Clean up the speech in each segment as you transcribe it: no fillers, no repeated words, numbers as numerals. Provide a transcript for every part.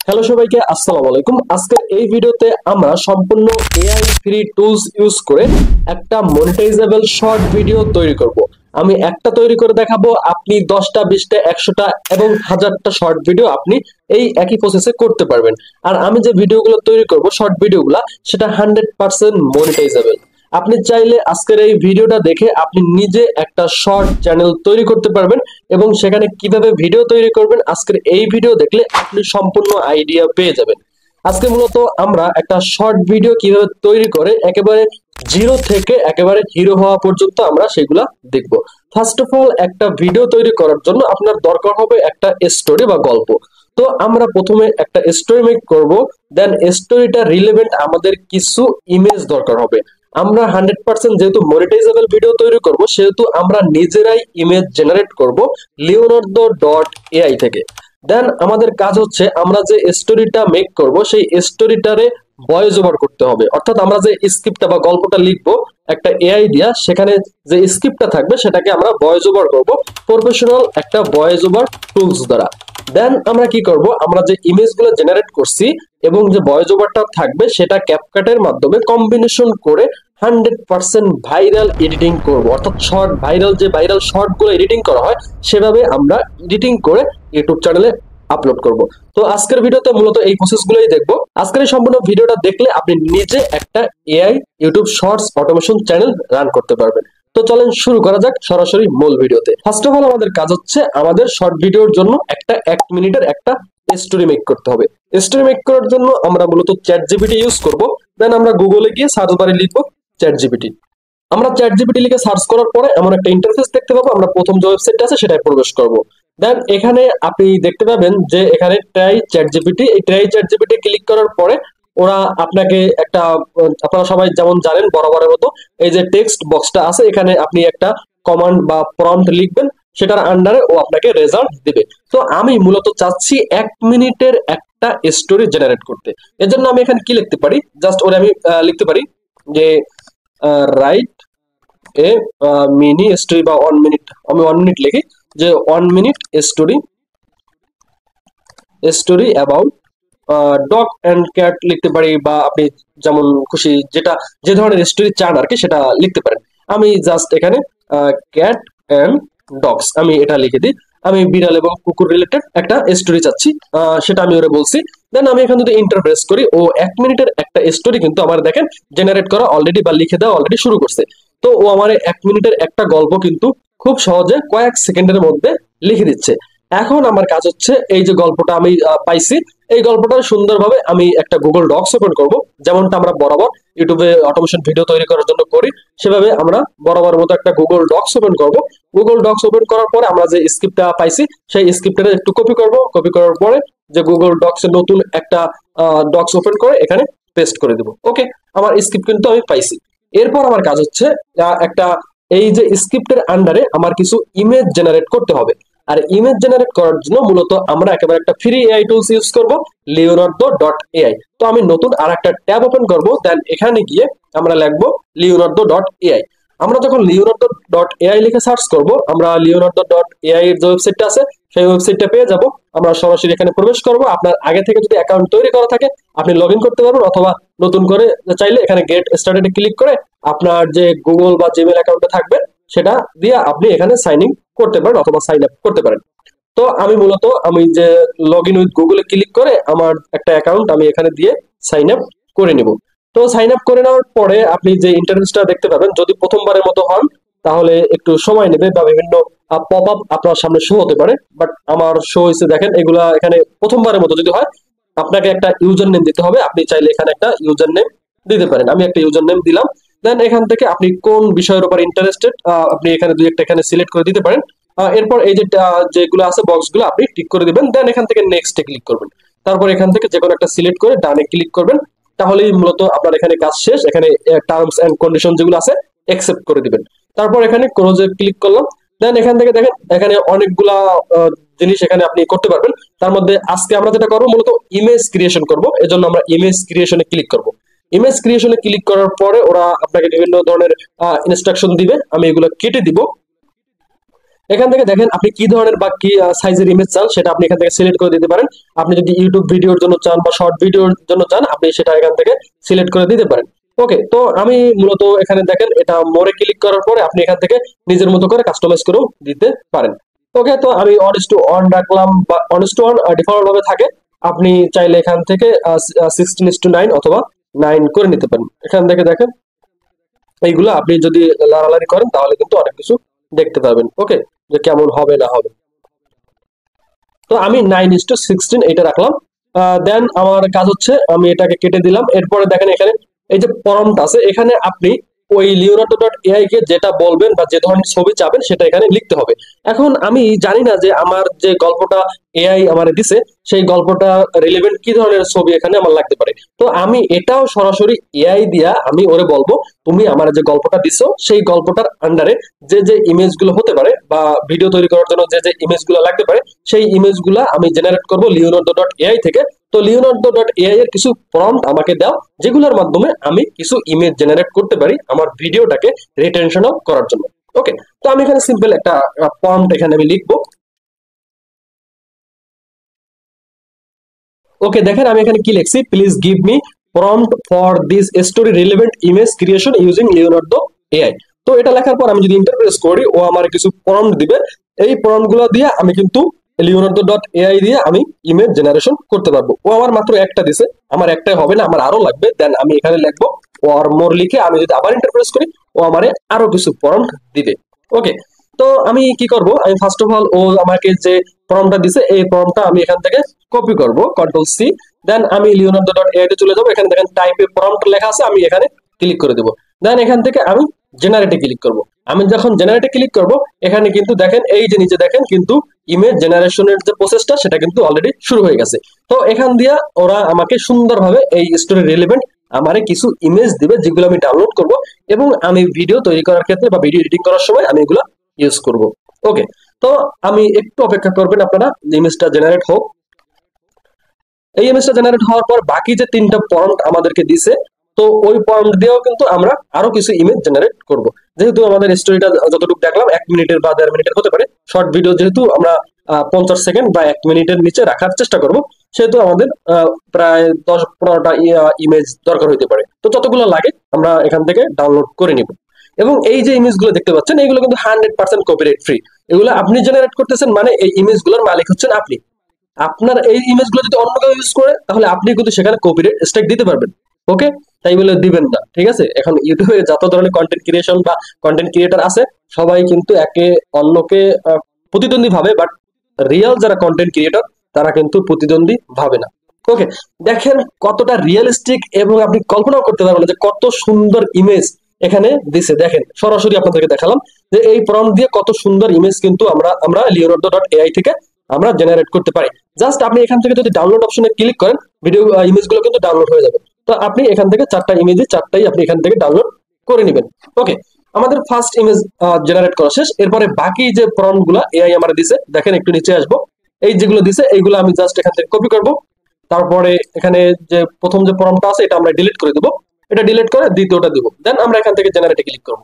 Hello সবাইকে, আসসালামু আলাইকুম। আজকের এই ভিডিওতে আমরা সম্পূর্ণ এআই ফ্রি টুলস ইউজ করে একটা মনিটাইজেবল শর্ট ভিডিও তৈরি করব। আমি একটা তৈরি করে দেখাবো, আপনি 10টা 20টা 100টা এবং 1000টা শর্ট ভিডিও আপনি এই একই প্রসেসে করতে পারবেন। আর আমি যে ভিডিওগুলো তৈরি করব, শর্ট ভিডিওগুলো, সেটা 100% মনিটাইজেবল। আপনি চাইলে আজকের এই ভিডিওটা দেখে আপনি নিজে একটা শর্ট চ্যানেল তৈরি করতে পারবেন এবং সেখানে কিভাবে ভিডিও তৈরি করবেন আজকের এই ভিডিও দেখলে আপনি সম্পূর্ণ আইডিয়া পেয়ে যাবেন। আজকে মূলত আমরা একটা শর্ট ভিডিও কিভাবে তৈরি করে একেবারে জিরো থেকে একেবারে হিরো হওয়া পর্যন্ত আমরা সেগুলা দেখব। ফার্স্ট অফ অল, একটা ভিডিও তৈরি করার জন্য আপনার দরকার হবে একটা স্টোরি বা গল্প। তো আমরা প্রথমে একটা স্টোরি মেক করব, দেন স্টোরিটা রিলেভেন্ট আমাদের কিছু ইমেজ দরকার হবে। আমরা 100% যেহেতু মনিটাইজেবল ভিডিও তৈরি করব, সেহেতু আমরা নিজেরাই ইমেজ জেনারেট করব leonardo.ai থেকে। দেন আমাদের কাজ হচ্ছে আমরা যে স্টোরিটা মেক করব সেই স্টোরিটারে ভয়েস ওভার করতে হবে, অর্থাৎ আমরা যে স্ক্রিপ্টটা বা গল্পটা লিখবো একটা এআই দিয়া, সেখানে যে স্ক্রিপ্টটা থাকবে সেটাকে আমরা ভয়েস ওভার করব প্রফেশনাল একটা ভয়েস ওভার টুলস দ্বারা। দেন আমরা কি করব, আমরা যে ইমেজগুলো জেনারেট করছি এবং যে ভয়েস ওভারটা থাকবে সেটা ক্যাপকাটের মাধ্যমে কম্বিনেশন করে 100% ভাইরাল এডিটিং করব, অর্থাৎ শর্ট ভাইরাল যে ভাইরাল শর্ট গুলো এডিটিং করা হয় সেভাবে আমরা এডিটিং করে ইউটিউব চ্যানেলে আপলোড করব। তো আজকের ভিডিওতে মূলত এই প্রসেসগুলোই দেখবো। আজকের এই সম্পূর্ণ ভিডিওটা দেখলে আপনি নিজে একটা AI YouTube shorts automation channel run করতে পারবেন। তো চলেন শুরু করা যাক সরাসরি মূল ভিডিওতে। ফার্স্ট অফ অল, আমাদের কাজ হচ্ছে আমাদের শর্ট ভিডিওর জন্য একটা 1 মিনিটের একটা স্টোরি মেক করতে হবে। স্টোরি মেক করার জন্য আমরা মূলত চ্যাট জিপিটি ইউজ করব। দেন আমরা গুগলে গিয়ে সার্চ বারে লিখবো চ্যাট জিপিটি। আমরা চ্যাট জিপিটি লিখে সার্চ করার পরে এমন একটা ইন্টারফেস দেখতে পাবো। আমরা প্রথম যে ওয়েবসাইটটা আছে সেটাই প্রবেশ করব। দেন এখানে আপনি দেখতে পাবেন যে এখানে ট্রাই চ্যাট জিপিটি, এই ট্রাই চ্যাট জিপিটি ক্লিক করার পরে ওরা আপনাকে একটা, আপনারা সবাই যেমন জানেন বরাবরের মতো, এই যে টেক্সট বক্সটা আছে এখানে আপনি একটা কমান্ড বা প্রম্পট লিখবেন, সেটার আন্ডারে ও আপনাকে রেজাল্ট দিবে। তো আমি মূলত চাচ্ছি 1 মিনিটের একটা স্টোরি জেনারেট করতে। এজন্য আমি এখানে কি লিখতে পারি, জাস্ট ওরে আমি লিখতে পারি যে রাইট এ মিনি স্টোরি বা 1 মিনিট, আমি 1 মিনিট লিখি যে 1 minute story about dog and cat লিখতে পারি, বা আপনি যেমন খুশি যেটা যে ধরনের স্টোরি চান আর কি সেটা লিখতে পারেন। আমি জাস্ট এখানে ক্যাট অ্যান্ড ডগস আমি এটা লিখে দিই। আমি বিড়াল এবং কুকুর রিলেটেড একটা স্টোরি চাচ্ছি, সেটা আমি ওরে বলছি। দেন আমি এখানে যদি ইন্টার প্রেস করি, ও 1 মিনিটের একটা স্টোরি কিন্তু আমার দেখেন জেনারেট করা অলরেডি বা লিখে দেওয়া অলরেডি শুরু করছে। তো ও আমার 1 মিনিটের একটা গল্প কিন্তু খুব সহজে কয়েক সেকেন্ডের মধ্যে লিখে দিচ্ছে। এখন আমার কাজ হচ্ছে এই যে গল্পটা আমি পাইছি, এই গল্পটা সুন্দরভাবে আমি একটা গুগল ডক্স ওপেন করব, যেমনটা আমরা বরাবর ইউটিউবে অটোমেশন ভিডিও তৈরি করার জন্য করি সেভাবে আমরা বরাবর মতো একটা গুগল ডক্স ওপেন করব। গুগল ডক্স ওপেন করার পরে আমরা যে স্ক্রিপ্টটা পাইছি সেই স্ক্রিপ্টটা একটু কপি করব, কপি করার পরে যে গুগল ডক্স এর নতুন একটা ডক্স ওপেন করে এখানে পেস্ট করে দেব। ওকে, আমার স্ক্রিপ্ট কিন্তু আমি পাইছি। এরপর আমার কাজ হচ্ছে একটা, এই যে স্ক্রিপ্টের আন্ডারে আমার কিছু ইমেজ জেনারেট করতে হবে। আর ইমেজ জেনারেট করার জন্য মূলত আমরা একেবারে একটা ফ্রি এআই টুলস ইউজ করব, leonardo.ai। তো আমি নতুন আর একটা ট্যাব ওপেন করব, দেন এখানে গিয়ে আমরা লিখবো leonardo.ai। আমরা যখন leonardo.ai লিখে সার্চ করব, আমরা leonardo.ai এর যে ওয়েবসাইটটা আছে সেই ওয়েবসাইটটা পেয়ে যাব। আমরা সরাসরি এখানে প্রবেশ করব। আপনার আগে থেকে যদি অ্যাকাউন্ট তৈরি করা থাকে আপনি লগ ইন করতে পারবেন, অথবা নতুন করে চাইলে এখানে গেট স্টার্টেড ক্লিক করে আপনার যে গুগল বা জিমেল অ্যাকাউন্টে থাকবে সেটা দিয়ে আপনি এখানে সাইন ইন করতে পারেন অথবা সাইন আপ করতে পারেন। তো আমি মূলত আমি যে লগ ইন উইথ গুগলে ক্লিক করে আমার একটা অ্যাকাউন্ট আমি এখানে দিয়ে সাইন আপ করে নিব। তো সাইন আপ করে নেওয়ার পরে আপনি যে ইন্টারফেসটা দেখতে পাবেন, যদি প্রথমবারের মতো হন তাহলে একটু সময় নেবে বা বিভিন্ন পপ আপ আপনার সামনে শো হতে পারে, বাট আমার শো হয়েছে দেখেন। এগুলা এখানে প্রথমবারের মতো যদি হয় আপনাকে একটা ইউজার নেম দিতে হবে। আপনি চাইলে এখানে একটা ইউজার নেম দিতে পারেন, আমি একটা ইউজার নেম দিলাম। দেন এখান থেকে আপনি কোন বিষয়ের উপর ইন্টারেস্টেড আপনি এখানে দুই একটা এখানে সিলেক্ট করে দিতে পারেন। এরপর এই যে যেগুলো আছে বক্সগুলো আপনি টিক করে দিবেন, দেন এখান থেকে নেক্সটে ক্লিক করবেন। তারপর এখান থেকে যে কোনো একটা সিলেক্ট করে ডানে ক্লিক করবেন, তাহলেই মূলত আপনার এখানে কাজ শেষ। এখানে টার্মস এন্ড কন্ডিশন যেগুলো আছে অ্যাকসেপ্ট করে দিবেন। তারপর এখানে ক্লোজে ক্লিক করলাম। দেন এখান থেকে দেখেন এখানে অনেকগুলা জিনিস এখানে আপনি করতে পারবেন। তার মধ্যে আজকে আমরা যেটা করবো মূলত ইমেজ ক্রিয়েশন করব, এজন্য আমরা ইমেজ ক্রিয়েশনে ক্লিক করব। ইমেজ ক্রিয়েশনে ক্লিক করার পরে ওরা আপনাকে বিভিন্ন ধরনের ইনস্ট্রাকশন দিবে, আমি এগুলো কেটে দিব। এখান থেকে দেখেন আপনি কি ধরনের বা কি সাইজের ইমেজ চান সেটা আপনি এখান থেকে সিলেক্ট করে দিতে পারেন। আপনি যদি ইউটিউব ভিডিওর জন্য চান বা শর্ট ভিডিওর জন্য চান আপনি সেটা এখান থেকে সিলেক্ট করে দিতে পারেন। ওকে, তো আমি মূলত এখানে দেখেন এটা মোরে ক্লিক করার পরে আপনি এখান থেকে নিজের মতো করে কাস্টমাইজ করেও দিতে পারেন। ওকে, তো আমি 1:1 রাখলাম বা 1:1 ডিফল্ট ভাবে থাকে। আপনি চাইলে এখান থেকে 16:9 অথবা 9 করে নিতে পারেন। এখান থেকে দেখেন এইগুলো আপনি যদি লাড়ালাড়ি করেন তাহলে কিন্তু অনেক কিছু দেখতে পাবেন। ওকে, যে কেমন হবে না হবে। তো আমি 9:16 এটা রাখলাম। দেন আমার কাজ হচ্ছে আমি এটাকে কেটে দিলাম। এরপরে দেখেন এখানে এই যে প্রম্পট আছে, এখানে আপনি ওই leonardo.ai কে যেটা বলবেন বা যে ধরনের ছবি চাবেন সেটা এখানে লিখতে হবে। এখন আমি জানি না যে আমার যে গল্পটা এআই আমার দিছে সেই গল্পটা রিলেভেন্ট কি ধরনের ছবি এখানে আমার লাগতে পারে। তো আমি এটাও সরাসরি এআই দিয়া আমি ওরে বলবো তুমি আমার যে গল্পটা দিছো সেই গল্পটার আন্ডারে যে যে ইমেজ গুলো হতে পারে বা ভিডিও তৈরি করার জন্য যে যে ইমেজ গুলো লাগতে পারে সেই ইমেজ গুলা আমি জেনারেট করবো leonardo.ai থেকে। তো leonardo.ai এর কিছু প্রম্পট আমাকে দাও যেগুলোর মাধ্যমে আমি কিছু ইমেজ জেনারেট করতে পারি আমার ভিডিওটাকে রিটেনশন করার জন্য। ওকে, তো আমি এখানে সিম্পল একটা প্রম্পট এখানে আমি লিখবো। ওকে, দেখেন আমি এখানে কি লিখছি, please give me prompt for this story relevant image creation using Leonardo AI. তো এটা লেখার পর আমি যদি ইন্টারপ্রেস করি ও আমার কিছু প্রম্পট দিবে। এই প্রম্পট গুলো দিয়ে আমি কিন্তু leonardo.ai দিয়ে আমি ইমেজ জেনারেশন করতে পারবো। ও আমার মাত্র একটা দিছে, আমার একটাই হবে না, আমার আরো লাগবে। দেন আমি এখানে লিখবো ওর মোর লিখে আমি যদি আবার ইন্টারপ্রেস করি ও আমারে আরো কিছু প্রম্পট দিবে। ওকে, তো আমি কি করব, আমি ফার্স্ট অফ অল ও আমাকে যে প্রম্পটটা দিছে এই প্রম্পটটা আমি এখান থেকে কপি করব, কন্ট্রোল-সি। দেন আমি leonardo.ai তে চলে যাব। এখানে দেখেন টাইপে প্রম্পট লেখা আছে, আমি এখানে ক্লিক করে দেব। দেন এখান থেকে আমি জেনারেটে ক্লিক করব। আমি যখন জেনারেটে ক্লিক করব এখানে কিন্তু দেখেন এই যে নিচে দেখেন কিন্তু ইমেজ জেনারেশনের যে প্রসেসটা সেটা কিন্তু অলরেডি শুরু হয়ে গেছে। তো এখান দিয়ে ওরা আমাকে সুন্দরভাবে এই স্টোরি রিলেভেন্ট আমারে কিছু ইমেজ দিবে যেগুলো আমি ডাউনলোড করব এবং আমি ভিডিও তৈরি করার ক্ষেত্রে বা ভিডিও এডিটিং করার সময় আমি এগুলো ইউজ করব। ওকে, তো আমি একটু অপেক্ষা করবেন আপনারা, ইমেজটা জেনারেট হোক। এই ইমেজটা জেনারেট হওয়ার পর বাকি যে তিনটা প্রম্পট আমাদেরকে দিছে তো ওই প্রম্পট দিয়েও কিন্তু আমরা আরো কিছু ইমেজ জেনারেট করব। যেহেতু আমাদের স্টোরিটা যতটুকু দেখলাম 1 মিনিটের বা 1.5 মিনিটের হতে পারে, শর্ট ভিডিও যেহেতু আমরা 50 সেকেন্ড বা 1 মিনিটের নিচে রাখার চেষ্টা করব, সেহেতু আমাদের প্রায় 10-15টা ইমেজ দরকার হইতে পারে। তো যতগুলো লাগে আমরা এখান থেকে ডাউনলোড করে নিব। এবং এই যে ইমেজগুলো দেখতে পাচ্ছেন এগুলো কিন্তু 100% কপিরাইট ফ্রি। এগুলো আপনি জেনারেট করতেছেন মানে এই ইমেজগুলোর মালিক হচ্ছেন আপনি। আপনার এই ইমেজগুলো যদি অন্য কেউ ইউজ করে তাহলে আপনি কিন্তু সেখানে কপিরাইট স্ট্রাইক দিতে পারবেন। ওকে, তাই বলে দিবেন না, ঠিক আছে? এখন ইউটিউবে যত ধরনের কন্টেন্ট ক্রিয়েশন বা কন্টেন্ট ক্রিয়েটর আছে সবাই কিন্তু একে অন্যকে প্রতিদ্বন্দ্বী ভাবে, বাট রিয়েল যারা কন্টেন্ট ক্রিয়েটর তারা কিন্তু প্রতিদ্বন্দ্বী ভাবে না। ওকে, দেখেন কতটা রিয়েলিস্টিক এবং আপনি কল্পনাও করতে পারবেন যে কত সুন্দর ইমেজ এখানে দিছে। দেখেন সরাসরি আপনাদেরকে দেখালাম যে এই প্রম্পট দিয়ে কত সুন্দর ইমেজ কিন্তু আমরা leonardo.ai থেকে আমরা জেনারেট করতে পারি। জাস্ট আপনি এখান থেকে যদি ডাউনলোড অপশনে ক্লিক করেন ভিডিও ইমেজগুলো কিন্তু ডাউনলোড হয়ে যাবে। তো আপনি এখান থেকে 4টা ইমেজই 4টাই আপনি এখান থেকে ডাউনলোড করে নেবেন। ওকে, আমাদের ফার্স্ট ইমেজ জেনারেট করা শেষ। এরপরে বাকি যে প্রম্পট গুলা এআই আমরা দিছে দেখেন, একটু নিচে আসবো, এই যেগুলো দিছে এইগুলো আমি জাস্ট এখান থেকে কপি করব। তারপরে এখানে যে প্রথম যে প্রম্পটটা আছে এটা আমরা ডিলিট করে দেবো, এটা ডিলিট করে দ্বিতীয়টা দিব। দেন আমরা এখান থেকে জেনারেটে ক্লিক করব।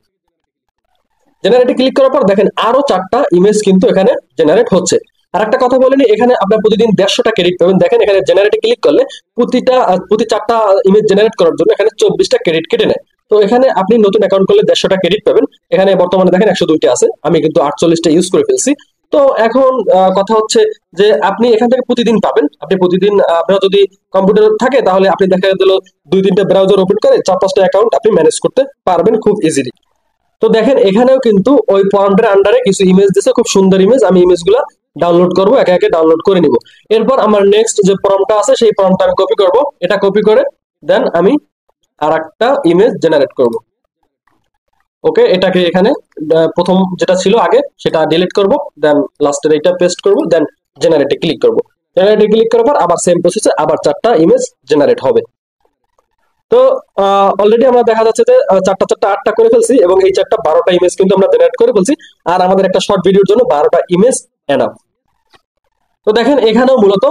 জেনারেটে ক্লিক করার পর দেখেন আরো 4টা ইমেজ কিন্তু এখানে জেনারেট হচ্ছে। আর একটা কথা বলিনি, এখানে আপনার প্রতিদিন 150টা ক্রেডিট পাবেন। দেখেন এখানে জেনারেটে ক্লিক করলে প্রতি 4টা ইমেজ জেনারেট করার জন্য এখানে 24টা ক্রেডিট কেটে নেয়। তো এখানে আপনি নতুন অ্যাকাউন্ট করলে 150টা ক্রেডিট পাবেন। এখানে বর্তমানে দেখেন 102টা আছে, আমি কিন্তু 48টা ইউজ করে ফেলছি। তো এখন কথা হচ্ছে যে আপনি এখান থেকে প্রতিদিন পাবেন। আপনি প্রতিদিন আপনার যদি কম্পিউটার থাকে তাহলে আপনি দেখা গেল 2-3টা ব্রাউজার ওপেন করে 4-5টা অ্যাকাউন্ট আপনি ম্যানেজ করতে পারবেন খুব ইজিলি। তো দেখেন এখানেও কিন্তু ওই প্রম্পটের আন্ডারে কিছু ইমেজ দিছে, খুব সুন্দর ইমেজ। আমি ইমেজগুলো ডাউনলোড করব, একে একে ডাউনলোড করে নিব। এরপর আমার নেক্সট যে প্রম্পটটা আছে সেই প্রম্পটটা আমি কপি করব। এটা কপি করে দেন আমি আরেকটা ইমেজ জেনারেট করব। ওকে, এটাকে এখানে প্রথম যেটা ছিল আগে সেটা ডিলিট করব, দেন লাস্টের এইটা পেস্ট করব, দেন জেনারেটে ক্লিক করব। জেনারেটে ক্লিক করার পর আবার সেম প্রসেসে আবার 4টা ইমেজ জেনারেট হবে। তো অলরেডি আমরা দেখা যাচ্ছে যে 4টা 8টা করে ফেলছি এবং এই 12টা ইমেজ কিন্তু আমরা জেনারেট করে ফেলছি। আর আমাদের একটা শর্ট ভিডিওর জন্য 12টা ইমেজ এনাফ। তো দেখেন এখানেও মূলত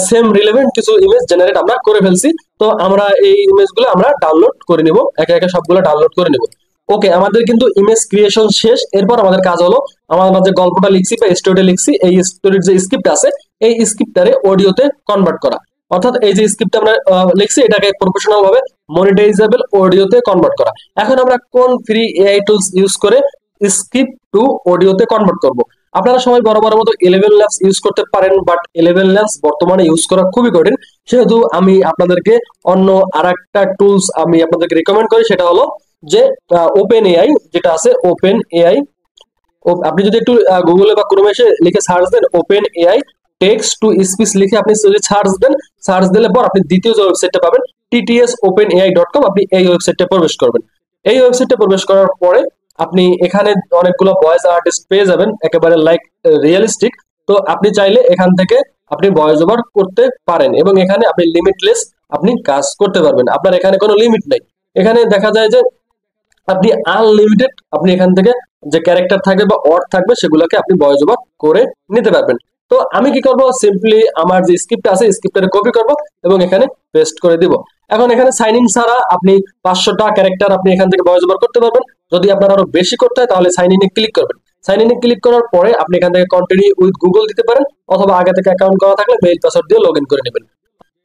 সেম রিলেভেন্ট কিছু ইমেজ জেনারেট আমরা করে ফেলছি। তো আমরা এই ইমেজগুলো আমরা ডাউনলোড করে নিব, একে একে সবগুলো ডাউনলোড করে নিব। ওকে, আমাদের কিন্তু ইমেজ ক্রিয়েশন শেষ। এরপর আমাদের কাজ হলো আমরা যে গল্পটা লিখছি বা স্টোরিটা লিখছি, এই স্টোরির যে স্ক্রিপ্ট আছে এই স্ক্রিপ্টটারে অডিওতে কনভার্ট করা। অর্থাৎ এই যে স্ক্রিপ্ট আমরা লিখছি এটাকে প্রফেশনাল ভাবে মনিটাইজেবল অডিওতে কনভার্ট করা। এখন আমরা কোন ফ্রি এআই টুলস ইউজ করে স্ক্রিপ্ট টু অডিওতে কনভার্ট করব? আপনারা সবাই বড় বড় মতো 11 ল্যাবস ইউজ করতে পারেন, বাট 11 ল্যাবস বর্তমানে ইউজ করা খুবই কঠিন। সেহেতু আমি আপনাদেরকে অন্য আরেকটা টুলস আমি আপনাদেরকে রিকমেন্ড করি, সেটা হলো যে ওপেন এআই যেটা আছে, ওপেন এআই। আপনি যদি একটু গুগলে বা ক্রোমে এসে লিখে সার্চ দেন OpenAI text to speech লিখে আপনি যদি সার্চ দেন, সার্চ দিলে পর আপনি দ্বিতীয় যে ওয়েবসাইটটা পাবেন TTSOpenAI.com, আপনি এই ওয়েবসাইটে প্রবেশ করবেন। এই ওয়েবসাইটে প্রবেশ করার পরে আপনি এখানে অনেকগুলো ভয়েস আর্টিস্ট পেয়ে যাবেন, একেবারে লাইক রিয়েলিস্টিক। তো আপনি চাইলে এখান থেকে আপনি ভয়েস ওভার করতে পারেন এবং এখানে আপনি লিমিটলেস আপনি কাজ করতে পারবেন। আপনার এখানে কোনো লিমিট নেই। এখানে দেখা যায় যে আপনি আনলিমিটেড আপনি এখান থেকে যে ক্যারেক্টার থাকবে বা ওয়ার্ড থাকবে সেগুলোকে আপনি ভয়েস ওভার করে নিতে পারবেন। তো আমি কি করব, সিম্পলি আমার যে স্ক্রিপ্ট আছে স্ক্রিপ্টটা কপি করব এবং এখানে পেস্ট করে দিব। এখন এখানে সাইন ইন ছাড়া আপনি 500টা ক্যারেক্টার আপনি এখান থেকে ভয়েস ওভার করতে পারবেন। যদি আপনার আরো বেশি করতে হয় তাহলে সাইন ইনে ক্লিক করবেন। সাইন ইনে ক্লিক করার পরে আপনি এখান থেকে কন্টিনিউ উইথ গুগল দিতে পারেন, অথবা আগে থেকে অ্যাকাউন্ট করা থাকলে মেইল পাসওয়ার্ড দিয়ে লগ ইন করে নেবেন।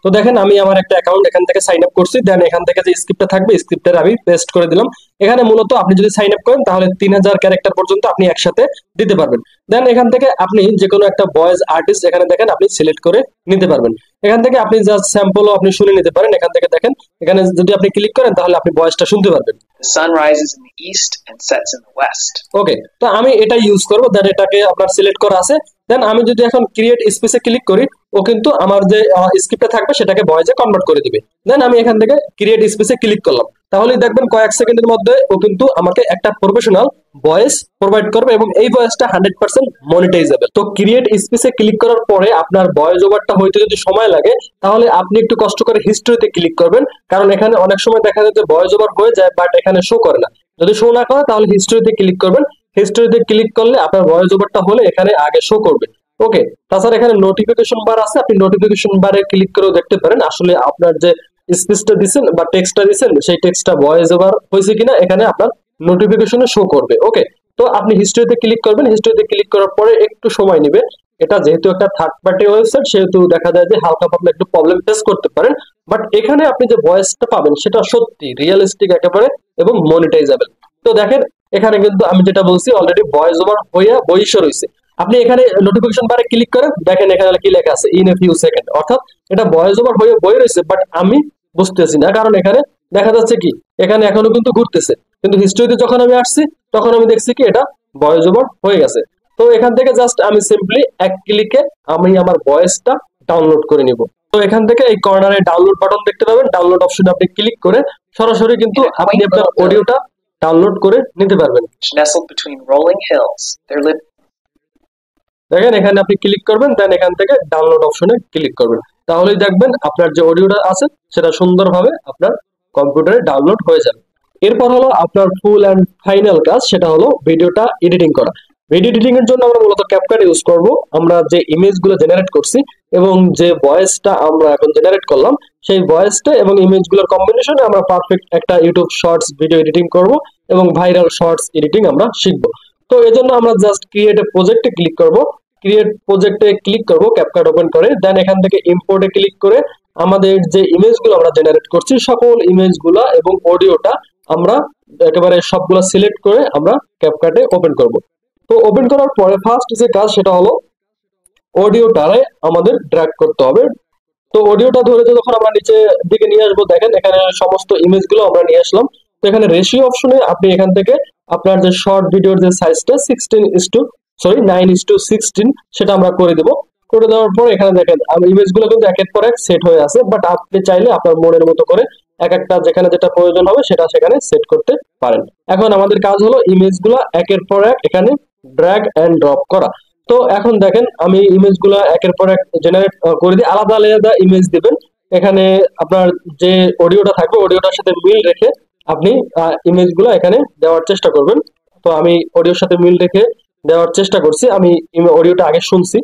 তো দেখেন আমি আমার একটা অ্যাকাউন্ট এখান থেকে সাইন আপ করছি, দেন এখান থেকে যে স্ক্রিপ্টটা থাকবে স্ক্রিপ্টের আমি পেস্ট করে দিলাম। এখানে মূলত আপনি যদি সাইন আপ করেন তাহলে 3000 ক্যারেক্টার পর্যন্ত আপনি একসাথে দিতে পারবেন। দেন এখান থেকে আপনি যে কোনো একটা ভয়েস আর্টিস্ট এখানে দেখেন আপনি সিলেক্ট করে নিতে পারবেন। এখান থেকে আপনি জাস্ট স্যাম্পলও আপনি শুনে নিতে পারেন। এখান থেকে দেখেন এখানে যদি আপনি ক্লিক করেন তাহলে আপনি ভয়েসটা শুনতে পারবেন। The sun rises in the east and sets in the west. ওকে, তো আমি এটা ইউজ করব। দেন এটাকে আপনার সিলেক্ট করা আছে। দেন আমি যদি এখন ক্রিয়েট স্পেসে ক্লিক করি, ও কিন্তু আমার যে স্ক্রিপ্টে থাকবে সেটাকে ভয়েসে কনভার্ট করে দিবে। দেন আমি এখান থেকে ক্রিয়েট স্পেসে ক্লিক করলাম, তাহলেই দেখবেন কয়েক সেকেন্ডের মধ্যে ও কিন্তু আমাকে একটা প্রফেশনাল ভয়েস প্রোভাইড করবে এবং এই ভয়েসটা 100% মনিটাইজেবল। তো ক্রিয়েট স্পেসে ক্লিক করার পরে আপনার ভয়েস ওভারটা হইতে যদি সময় লাগে তাহলে আপনি একটু কষ্ট করে হিস্ট্রিতে ক্লিক করবেন, কারণ এখানে অনেক সময় দেখা যায় যে ভয়েস ওভার হয়ে যায় বাট এখানে শো করে না। যদি শো না করে তাহলে হিস্ট্রিতে ক্লিক করবেন। হিস্ট্রিতে ক্লিক করলে আপনার ভয়েস ওভারটা হলে এখানে আগে শো করবে। ওকে, তাছাড়া এখানে নোটিফিকেশন বার আছে, আপনি নোটিফিকেশন বারে ক্লিক করেও দেখতে পারেন আসলে আপনার যে স্পিচটা দিচ্ছেন বা টেক্সটটা দিচ্ছেন সেই টেক্সটটা ভয়েস ওভার হয়েছে কিনা এখানে আপনার নোটিফিকেশনে শো করবে। ওকে, তো আপনি হিস্ট্রিতে ক্লিক করবেন। হিস্ট্রিতে ক্লিক করার পরে একটু সময় নেবে। এটা যেহেতু একটা থার্ড পার্টি ওয়েবসাইট সেহেতু দেখা যায় যে হালকা পাতলা একটু প্রবলেম ফেস করতে পারেন, বাট এখানে আপনি যে ভয়েসটা পাবেন সেটা সত্যি রিয়েলিস্টিক একেবারে এবং মনিটাইজেবল। তো দেখেন এখানে কিন্তু আমি যেটা বলছি অলরেডি ভয়েস ওভার হইয়া বইসে রয়েছে। আপনি এখানে নোটিফিকেশন বারে ক্লিক করেন, দেখেন এখানে কি লেখা আছে ইন এ ফিউ সেকেন্ড, অর্থাৎ এটা ভয়েস ওভার হয়ে বই রয়েছে বাট আমি বুঝতেছি না, কারণ এখানে দেখা যাচ্ছে কি এখানে এখনো কিন্তু ঘুরতেছে, কিন্তু হিস্ট্রিতে যখন আমি আসছি তখন আমি দেখছি কি এটা ভয়েস ওভার হয়ে গেছে। তো এখান থেকে জাস্ট আমি সিম্পলি এক ক্লিকে আমি আমার ভয়েসটা ডাউনলোড করে নিব। তো এখান থেকে এই কর্নারে ডাউনলোড বাটন দেখতে পাবেন, ডাউনলোড অপশনে আপনি ক্লিক করে সরাসরি কিন্তু আপনি আপনার অডিওটা ডাউনলোড করে নিতে পারবেন। Nestled between rolling hills, their lip দেখেন এখানে আপনি ক্লিক করবেন, দেন এখান থেকে ডাউনলোড অপশনে ক্লিক করবেন, তাহলেই দেখবেন আপনার যে অডিওটা আছে সেটা সুন্দরভাবে আপনার কম্পিউটারে ডাউনলোড হয়ে যাবে। এরপর হলো আপনার ফুল অ্যান্ড ফাইনাল কাজ, সেটা হলো ভিডিওটা এডিটিং করা। ভিডিও এডিটিং এর জন্য আমরা মূলত ক্যাপকাট ইউজ করব। আমরা যে ইমেজগুলো জেনারেট করছি এবং যে ভয়েসটা আমরা এখন জেনারেট করলাম সেই ভয়েসটা এবং ইমেজগুলোর কম্বিনেশনে আমরা পারফেক্ট একটা ইউটিউব শর্টস ভিডিও এডিটিং করব এবং ভাইরাল শর্টস এডিটিং আমরা শিখবো। তো এজন্য আমরা জাস্ট ক্রিয়েট এ প্রজেক্টে ক্লিক করব। ক্রিয়েট প্রজেক্টে ক্লিক করব ক্যাপকাট ওপেন করে, দেন এখান থেকে ইম্পোর্টে ক্লিক করে আমাদের যে ইমেজগুলো আমরা জেনারেট করছি সকল ইমেজগুলা এবং অডিওটা আমরা একেবারে সবগুলা সিলেক্ট করে আমরা ক্যাপকাটে ওপেন করব। তো ওপেন করার পরে ফার্স্ট যে কাজ সেটা হলো অডিওটারে আমাদের ড্র্যাগ করতে হবে। তো অডিওটা ধরে যখন আমরা নিচে দিকে নিয়ে আসবো, দেখেন এখানে সমস্ত ইমেজগুলো আমরা নিয়ে আসলাম। তো এখানে রেশিও অপশনে আপনি এখান থেকে আপনার যে শর্ট ভিডিওর যে সাইজটা 9:16 সেটা আমরা করে দেব। করে দেওয়ার পর এখানে দেখেন ইমেজগুলো কিন্তু একের পর এক সেট হয়ে আছে, বাট আপনি চাইলে আপনার মনের মতো করে এক একটা যেখানে যেটা প্রয়োজন হবে সেটা সেখানে সেট করতে পারেন। এখন আমাদের কাজ হলো ইমেজগুলো একের পর এক এখানে ড্র্যাগ এন্ড ড্রপ করা। তো এখন দেখেন আমি ইমেজগুলো একের পর এক জেনারেট করে দিই, আলাদা আলাদা ইমেজ দিবেন। এখানে আপনার যে অডিওটা থাকবে অডিওটার সাথে মিল রেখে আপনি ইমেজগুলো এখানে দেওয়ার চেষ্টা করবেন। তো আমি অডিওর সাথে মিল রেখে দেওয়ার চেষ্টা করছি, আমি অডিওটা আগে শুনছি,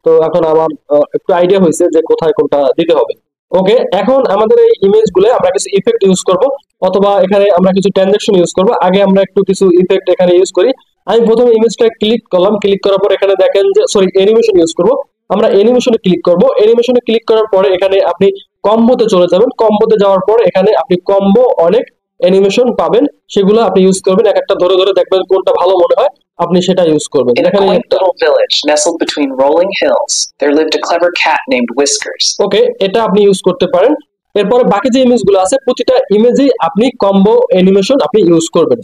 তো এখন আমার একটু আইডিয়া হয়েছে যে কোথায় কোনটা দিতে হবে। ওকে, এখন আমাদের এই ইমেজগুলো আমরা কিছু ইফেক্ট ইউজ করব, অথবা এখানে আমরা কিছু ট্রানজাকশন ইউজ করব। আগে আমরা একটু কিছু ইফেক্ট এখানে ইউজ করি। আমি প্রথমে ইমেজটা ক্লিক করলাম, ক্লিক করার পর এখানে দেখেন যে সরি অ্যানিমেশন ইউজ করব। আমরা অ্যানিমেশনে ক্লিক করব। অ্যানিমেশনে ক্লিক করার পরে এখানে আপনি কম্বোতে চলে যাবেন। কম্বোতে যাওয়ার পর এখানে আপনি কম্বো অনেক অ্যানিমেশন পাবেন, সেগুলো আপনি ইউজ করবেন। এক একটা ধরে ধরে দেখবেন কোনটা ভালো মনে হয়, আপনি সেটা ইউজ করবেন। In a এখানে quaint little village nestled between rolling hills, there lived a clever cat named Whiskers. ওকে, এটা আপনি ইউজ করতে পারেন। এরপরে বাকি যে ইমেজগুলো আছে প্রতিটা ইমেজেই আপনি কম্বো অ্যানিমেশন আপনি ইউজ করবেন।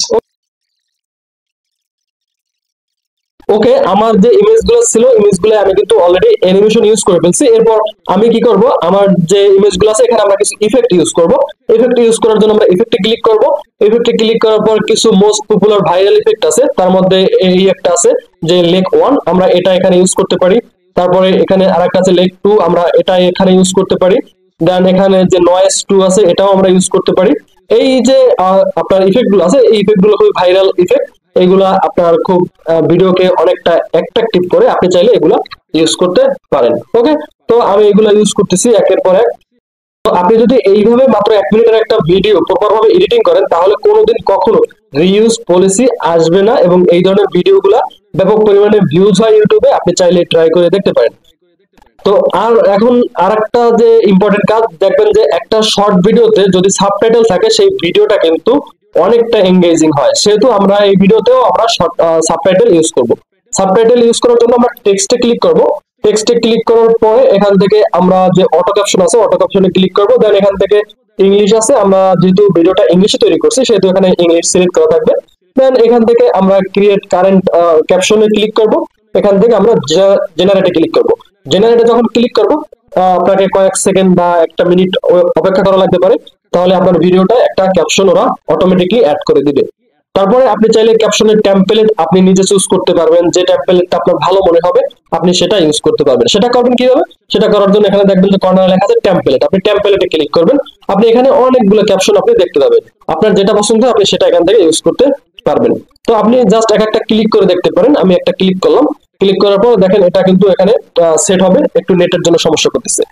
ওকে, আমার যে ইমেজগুলো ছিল ইমেজগুলো আমি কিন্তু অলরেডি অ্যানিমেশন ইউজ করে ফেলছি। এরপর আমি কি করব, আমার যে ইমেজগুলো আছে এখানে আমরা কিছু ইফেক্ট ইউজ করব। ইফেক্ট ইউজ করার জন্য আমরা ইফেক্টে ক্লিক করব। ইফেক্টে ক্লিক করার পর কিছু মোস্ট পপুলার ভাইরাল ইফেক্ট আছে, তার মধ্যে এই একটা আছে যে লেক 1, আমরা এটা এখানে ইউজ করতে পারি। তারপরে এখানে আরেকটা আছে লেক 2, আমরা এটা এখানে ইউজ করতে পারি। দেন এখানে যে নয়েজ 2 আছে এটাও আমরা ইউজ করতে পারি। এই যে আপনার ইফেক্ট গুলো আছে এই ইফেক্ট গুলো খুব ভাইরাল ইফেক্ট, এইগুলা আপনার খুব ভিডিওকে অনেকটা অ্যাট্রাকটিভ করে, আপনি চাইলে এগুলা ইউজ করতে পারেন। ওকে, তো আমি এগুলা ইউজ করতেছি একের পর এক। তো আপনি যদি এইভাবে মাত্র 1 মিনিটের একটা ভিডিও প্রপার ভাবে এডিটিং করেন তাহলে কোনোদিন কখনো রিইউজ পলিসি আসবে না, এবং এই ধরনের ভিডিওগুলা ব্যাপক পরিমাণে ভিউজ হয় ইউটিউবে, আপনি চাইলে ট্রাই করে দেখতে পারেন। তো আর এখন আরেকটা যে ইম্পর্টেন্ট কাজ দেখবেন যে একটা শর্ট ভিডিওতে যদি সাবটাইটেল থাকে সেই ভিডিওটা কিন্তু অনেকটা এঙ্গেজিং হয়, সেহেতু আমরা এই ভিডিওতেও আমরা সাবটাইটেল ইউজ করব। সাবটাইটেল ইউজ করার জন্য আমরা টেক্সটে ক্লিক করব। টেক্সটে ক্লিক করার পরে এখান থেকে আমরা যে অটো ক্যাপশন আছে অটো ক্যাপশনে ক্লিক করব। দেন এখান থেকে ইংলিশ আছে, আমরা যেহেতু ভিডিওটা ইংলিশে তৈরি করছি সেহেতু এখানে ইংলিশ সিলেক্ট করা থাকবে। দেন এখান থেকে আমরা ক্রিয়েট কারেন্ট ক্যাপশনে ক্লিক করব। এখান থেকে আমরা জেনারেটে ক্লিক করব। জেনারেটে যখন ক্লিক করব আপনাকে কয়েক সেকেন্ড বা একটা মিনিট অপেক্ষা করা লাগতে পারে, তাহলে আপনার ভিডিওটা একটা ক্যাপশন ওরা অটোমেটিকলি অ্যাড করে দিবে। তারপরে আপনি চাইলে ক্যাপশনের টেমপ্লেট আপনি নিজে চুজ করতে পারবেন, যে টেমপ্লেটটা আপনার ভালো মনে হবে আপনি সেটা ইউজ করতে পারবেন। সেটা করবেন কিভাবে, সেটা করার জন্য এখানে দেখবেন যে কর্নারে লেখা আছে টেমপ্লেট, আপনি টেমপ্লেটে ক্লিক করবেন। আপনি এখানে অনেকগুলো ক্যাপশন আপনি দেখতে পাবেন, আপনার যেটা পছন্দ আপনি সেটা এখান থেকে ইউজ করতে পারবেন। তো আপনি জাস্ট একটা ক্লিক করে দেখতে পারেন। আমি একটা ক্লিক করলাম, ক্লিক করার পর দেখেন এটা কিন্তু এখানে সেট হবে, একটু নেটের জন্য সমস্যা করতেছে।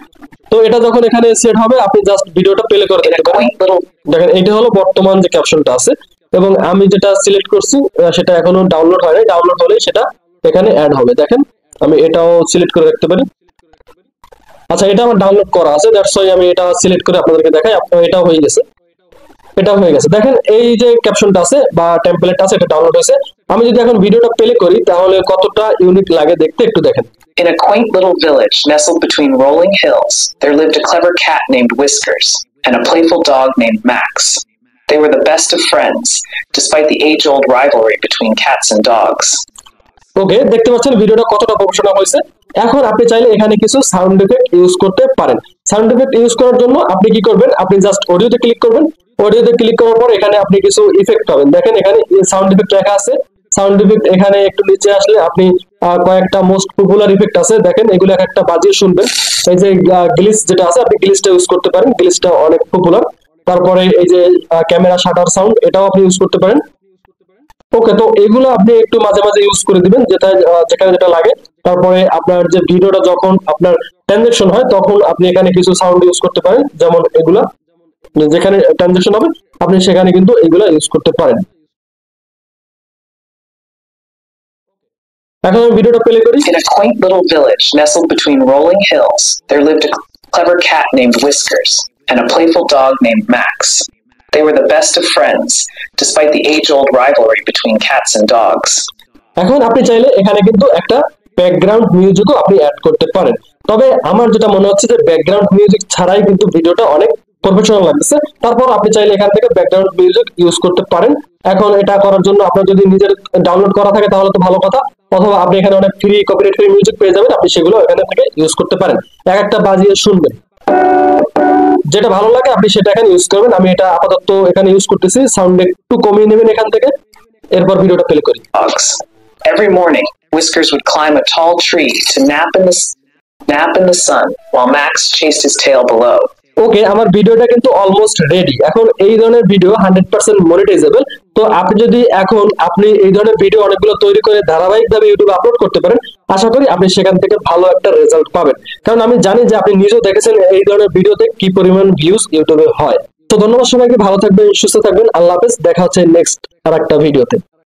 তো এটা যখন এখানে সেট হবে আপনি জাস্ট ভিডিওটা প্লে করে দেখতে পারেন। দেখেন এটা হলো বর্তমান যে ক্যাপশনটা আছে, এবং আমি যেটা সিলেক্ট করছি সেটা এখনো ডাউনলোড হয়নি, ডাউনলোড হলে সেটা এখানে অ্যাড হবে। দেখেন আমি এটাও সিলেক্ট করে রাখতে পারি। আচ্ছা, এটা আমার ডাউনলোড করা আছে, দ্যাটস ওয়াই আমি এটা সিলেক্ট করে আপনাদেরকে দেখাই। এটা হয়ে গেছে, এটা হয়ে গেছে। দেখেন এই যে ক্যাপশনটা আছে বা টেমপ্লেটটা আছে এটা ডাউনলোড হয়েছে। আমি যদি এখন ভিডিওটা প্লে করি তাহলে কতটা ইউনিক লাগে দেখতে, একটু দেখেন। In a quaint little village nestled between rolling hills, there lived a clever cat named Whiskers and a playful dog named Max. They were the best of friends, despite the age-old rivalry between cats and dogs. ওকে, দেখতে পাচ্ছেন ভিডিওটা কতটা professional হয়েছে। এখন আপনি চাইলে এখানে কিছু সাউন্ড এফেক্ট ইউজ করতে পারেন। সাউন্ড এফেক্ট ইউজ করার জন্য আপনি কি করবেন, আপনি জাস্ট অডিওতে ক্লিক করবেন। অডিওতে ক্লিক করার পর এখানে আপনি কিছু ইফেক্ট পাবেন। দেখেন এখানে সাউন্ড ইফেক্ট লেখা আছে। সাউন্ড ইফেক্ট এখানে একটু নিচে আসলে আপনি কয়েকটা মোস্ট পপুলার ইফেক্ট আছে, দেখেন এগুলো একটা বাজিয়ে শুনবেন। এই যে গ্লিচ যেটা আছে আপনি গ্লিচটা ইউজ করতে পারেন, গ্লিচটা অনেক পপুলার। তারপরে এই যে ক্যামেরা শাটার সাউন্ড এটাও আপনি ইউজ করতে পারেন। ওকে, তো এগুলো আপনি একটু মাঝে মাঝে ইউজ করে দিবেন যেটা যেখানে যেটা লাগে। তারপরে আপনার যে ভিডিওটা যখন আপনার ট্রানজাকশন হয় তখন আপনি এখানে কিছু সাউন্ড ইউজ করতে পারেন, যেমন এগুলা যেখানে ট্রানজাকশন হবে আপনি সেখানে কিন্তু এগুলা ইউজ করতে পারেন। এখন আমি ভিডিওটা প্লে করি। In a quaint little village nestled between rolling hills, there lived a clever cat named Whiskers and a playful dog named Max. They were the best of friends, despite the age-old rivalry between cats and dogs. এখন আপনি চাইলে এখানে কিন্তু একটা background মিউজিকও আপনি add করতে পারেন, তবে আমার যেটা মনে হচ্ছে যে ব্যাকগ্রাউন্ড মিউজিক ছাড়াই কিন্তু ভিডিওটা অনেক প্রফেশনাল লাগছে। তারপর আপনি চাইলে এখান থেকে ব্যাকগ্রাউন্ড মিউজিক ইউজ করতে পারেন। এখন এটা করার জন্য আপনার যদি নিজের ডাউনলোড করা থাকে তাহলে তো ভালো কথা, অথবা আপনি এখানে অনেক ফ্রি কপিরাইট ফ্রি মিউজিক পেয়ে যাবেন, আপনি সেগুলো এখানে থেকে ইউজ করতে পারেন। একটা বাজিয়ে শুনবেন, যেটা ভালো লাগে আপনি সেটা এখানে ইউজ করবেন। আমি এটা আপাতত এখানে ইউজ করতেছি, সাউন্ড একটু কমিয়ে নেবেন এখান থেকে। এরপর ভিডিওটা প্লে করি। Dogs. Every morning, Whiskers would climb a tall tree to nap in the sun, while Max chased his tail below. ওকে, আমার ভিডিওটা কিন্তু অলমোস্ট রেডি। এখন এই ধরনের ভিডিও 100% মনিটাইজেবল। তো আপনি যদি এখন আপনি এই ধরনের ভিডিও অনেকগুলো তৈরি করে ধারাবাহিকভাবে ইউটিউবে আপলোড করতে পারেন, আশা করি আপনি সেখান থেকে ভালো একটা রেজাল্ট পাবেন। কারণ আমি জানি যে আপনি নিজেও দেখেছেন এই ধরনের ভিডিওতে কি পরিমাণ ভিউজ ইউটিউবে হয়। তো ধন্যবাদ সবাইকে, ভালো থাকবেন, সুস্থ থাকবেন, আল্লাহ হাফেজ। দেখা হচ্ছে নেক্সট আর একটা ভিডিওতে।